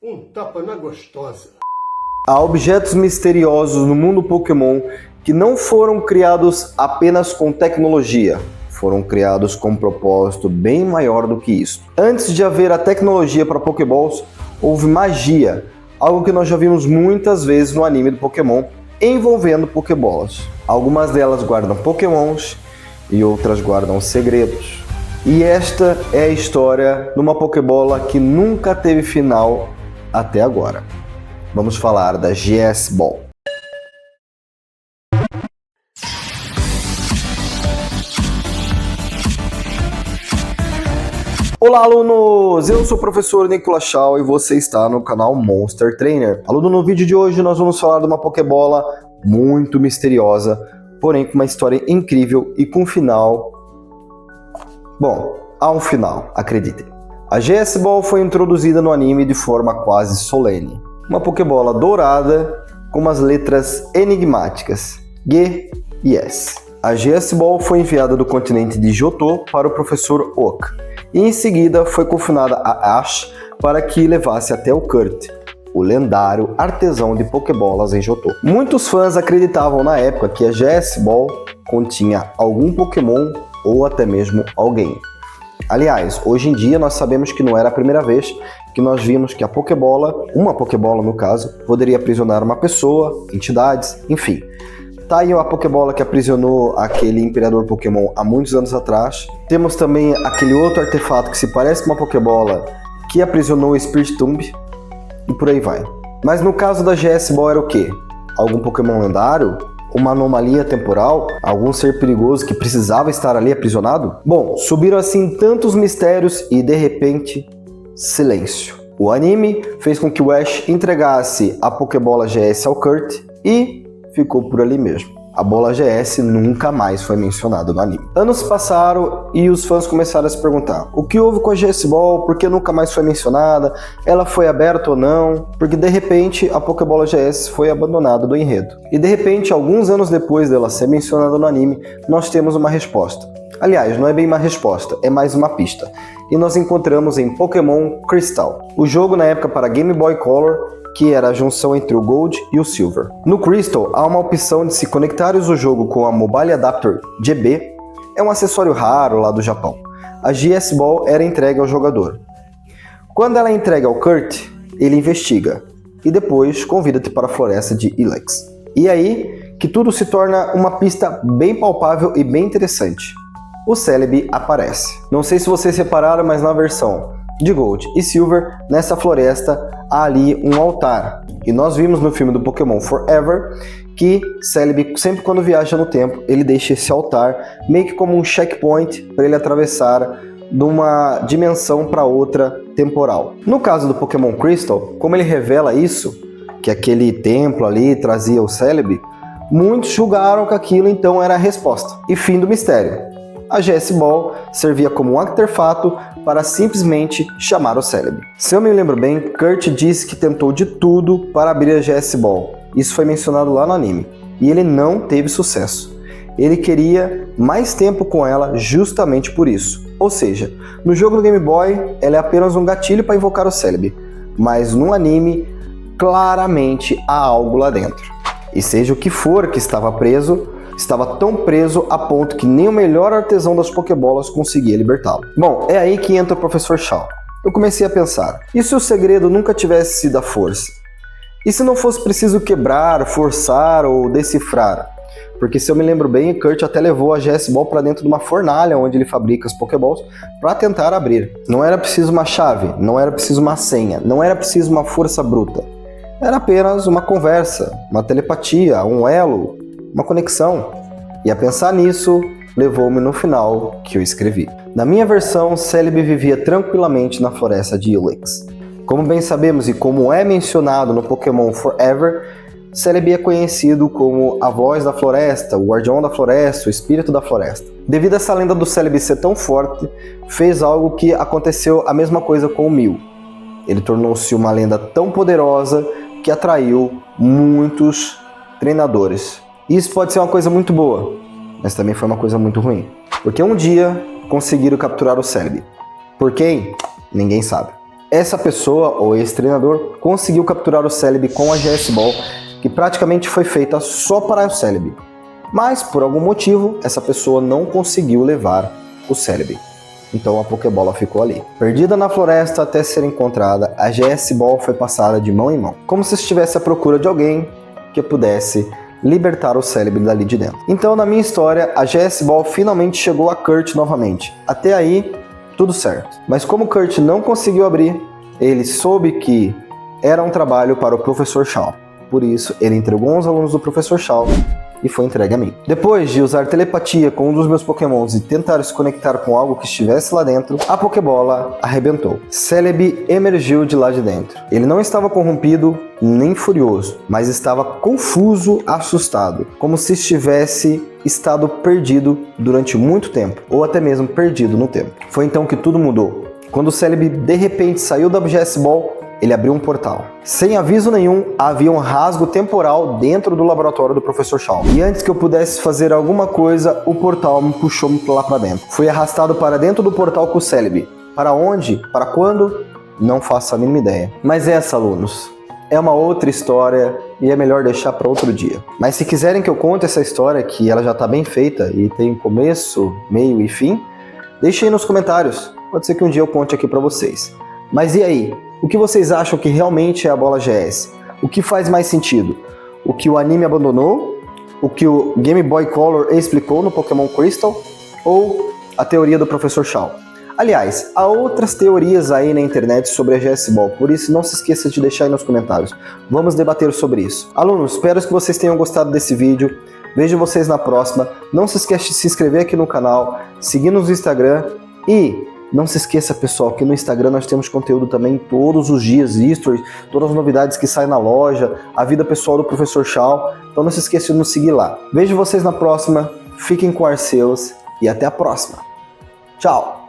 Um tapa na gostosa. Há objetos misteriosos no mundo Pokémon que não foram criados apenas com tecnologia, foram criados com um propósito bem maior do que isso. Antes de haver a tecnologia para Pokéballs, houve magia, algo que nós já vimos muitas vezes no anime do Pokémon, envolvendo Pokébolas. Algumas delas guardam Pokémons e outras guardam segredos. E esta é a história de uma Pokébola que nunca teve final até agora. Vamos falar da GS Ball. Olá, alunos! Eu sou o professor Nicolas Shaw e você está no canal Monster Trainer. Aluno, no vídeo de hoje nós vamos falar de uma Pokébola muito misteriosa, porém com uma história incrível e com um final... Bom, há um final, acreditem. A GS Ball foi introduzida no anime de forma quase solene. Uma Pokébola dourada com umas letras enigmáticas, G e S. A GS Ball foi enviada do continente de Johto para o professor Oak, e em seguida foi confinada a Ash para que levasse até o Kurt, o lendário artesão de Pokébolas em Johto. Muitos fãs acreditavam na época que a GS Ball continha algum Pokémon ou até mesmo alguém. Aliás, hoje em dia nós sabemos que não era a primeira vez que nós vimos que a Pokébola, uma Pokébola no caso, poderia aprisionar uma pessoa, entidades, enfim. Tá aí a Pokébola que aprisionou aquele Imperador Pokémon há muitos anos atrás. Temos também aquele outro artefato que se parece com uma Pokébola que aprisionou o Spirit Tomb e por aí vai. Mas no caso da GS Ball era o quê? Algum Pokémon lendário? Uma anomalia temporal? Algum ser perigoso que precisava estar ali aprisionado? Bom, subiram assim tantos mistérios e de repente, silêncio. O anime fez com que o Ash entregasse a Pokébola GS ao Kurt e ficou por ali mesmo. A bola GS nunca mais foi mencionada no anime. Anos passaram e os fãs começaram a se perguntar: o que houve com a GS Ball? Por que nunca mais foi mencionada? Ela foi aberta ou não? Porque de repente a Pokébola GS foi abandonada do enredo. E de repente, alguns anos depois dela ser mencionada no anime, nós temos uma resposta. Aliás, não é bem uma resposta, é mais uma pista. E nós encontramos em Pokémon Crystal, o jogo na época para Game Boy Color, que era a junção entre o Gold e o Silver. No Crystal, há uma opção de se conectar o jogo com a Mobile Adapter GB, é um acessório raro lá do Japão. A GS Ball era entregue ao jogador. Quando ela é entregue ao Kurt, ele investiga, e depois convida-te para a floresta de Ilex. E aí que tudo se torna uma pista bem palpável e bem interessante. O Celebi aparece. Não sei se vocês repararam, mas na versão de Gold e Silver, nessa floresta há ali um altar. E nós vimos no filme do Pokémon Forever que Celebi, sempre quando viaja no tempo, ele deixa esse altar meio que como um checkpoint para ele atravessar de uma dimensão para outra temporal. No caso do Pokémon Crystal, como ele revela isso, que aquele templo ali trazia o Celebi, muitos julgaram que aquilo então era a resposta. E fim do mistério. A GS Ball servia como um artefato para simplesmente chamar o Celebi. Se eu me lembro bem, Kurt disse que tentou de tudo para abrir a GS Ball. Isso foi mencionado lá no anime. E ele não teve sucesso. Ele queria mais tempo com ela justamente por isso. Ou seja, no jogo do Game Boy, ela é apenas um gatilho para invocar o Celebi. Mas no anime, claramente há algo lá dentro. E seja o que for que estava preso, estava tão preso a ponto que nem o melhor artesão das Pokébolas conseguia libertá-lo. Bom, é aí que entra o professor Shaw. Eu comecei a pensar, e se o segredo nunca tivesse sido a força? E se não fosse preciso quebrar, forçar ou decifrar? Porque se eu me lembro bem, Kurt até levou a GS Ball para dentro de uma fornalha onde ele fabrica as Pokéballs para tentar abrir. Não era preciso uma chave, não era preciso uma senha, não era preciso uma força bruta. Era apenas uma conversa, uma telepatia, um elo, uma conexão. E a pensar nisso, levou-me no final que eu escrevi. Na minha versão, Celebi vivia tranquilamente na floresta de Ilex. Como bem sabemos e como é mencionado no Pokémon Forever, Celebi é conhecido como a voz da floresta, o guardião da floresta, o espírito da floresta. Devido a essa lenda do Celebi ser tão forte, fez algo que aconteceu a mesma coisa com o Mew. Ele tornou-se uma lenda tão poderosa que atraiu muitos treinadores. Isso pode ser uma coisa muito boa, mas também foi uma coisa muito ruim. Porque um dia conseguiram capturar o Celebi. Por quem? Ninguém sabe. Essa pessoa, ou esse treinador, conseguiu capturar o Celebi com a GS Ball, que praticamente foi feita só para o Celebi. Mas, por algum motivo, essa pessoa não conseguiu levar o Celebi. Então a Pokébola ficou ali. Perdida na floresta até ser encontrada, a GS Ball foi passada de mão em mão, como se estivesse à procura de alguém que pudesse libertar o Celebi dali de dentro. Então, na minha história, a GS Ball finalmente chegou a Kurt novamente. Até aí, tudo certo. Mas como Kurt não conseguiu abrir, ele soube que era um trabalho para o Professor Shaw. Por isso, ele entregou aos alunos do Professor Shaw e foi entregue a mim. Depois de usar telepatia com um dos meus pokémons e tentar se conectar com algo que estivesse lá dentro, a Pokébola arrebentou. Celebi emergiu de lá de dentro. Ele não estava corrompido nem furioso, mas estava confuso, assustado, como se estivesse estado perdido durante muito tempo, ou até mesmo perdido no tempo. Foi então que tudo mudou. Quando o Celebi de repente saiu da GS Ball, ele abriu um portal. Sem aviso nenhum, havia um rasgo temporal dentro do laboratório do Professor Shaw. E antes que eu pudesse fazer alguma coisa, o portal me puxou lá para dentro. Fui arrastado para dentro do portal com o Celebi. Para onde? Para quando? Não faço a mínima ideia. Mas essa, alunos, é uma outra história e é melhor deixar para outro dia. Mas se quiserem que eu conte essa história, que ela já está bem feita e tem começo, meio e fim, deixem aí nos comentários. Pode ser que um dia eu conte aqui para vocês. Mas e aí? O que vocês acham que realmente é a bola GS? O que faz mais sentido? O que o anime abandonou? O que o Game Boy Color explicou no Pokémon Crystal? Ou a teoria do Professor Shaw? Aliás, há outras teorias aí na internet sobre a GS Ball, por isso não se esqueça de deixar aí nos comentários. Vamos debater sobre isso. Alunos, espero que vocês tenham gostado desse vídeo. Vejo vocês na próxima. Não se esqueça de se inscrever aqui no canal, seguir nos Instagram e não se esqueça, pessoal, que no Instagram nós temos conteúdo também todos os dias, stories, todas as novidades que saem na loja, a vida pessoal do Professor Shaw. Então não se esqueça de nos seguir lá. Vejo vocês na próxima, fiquem com Arceus e até a próxima. Tchau!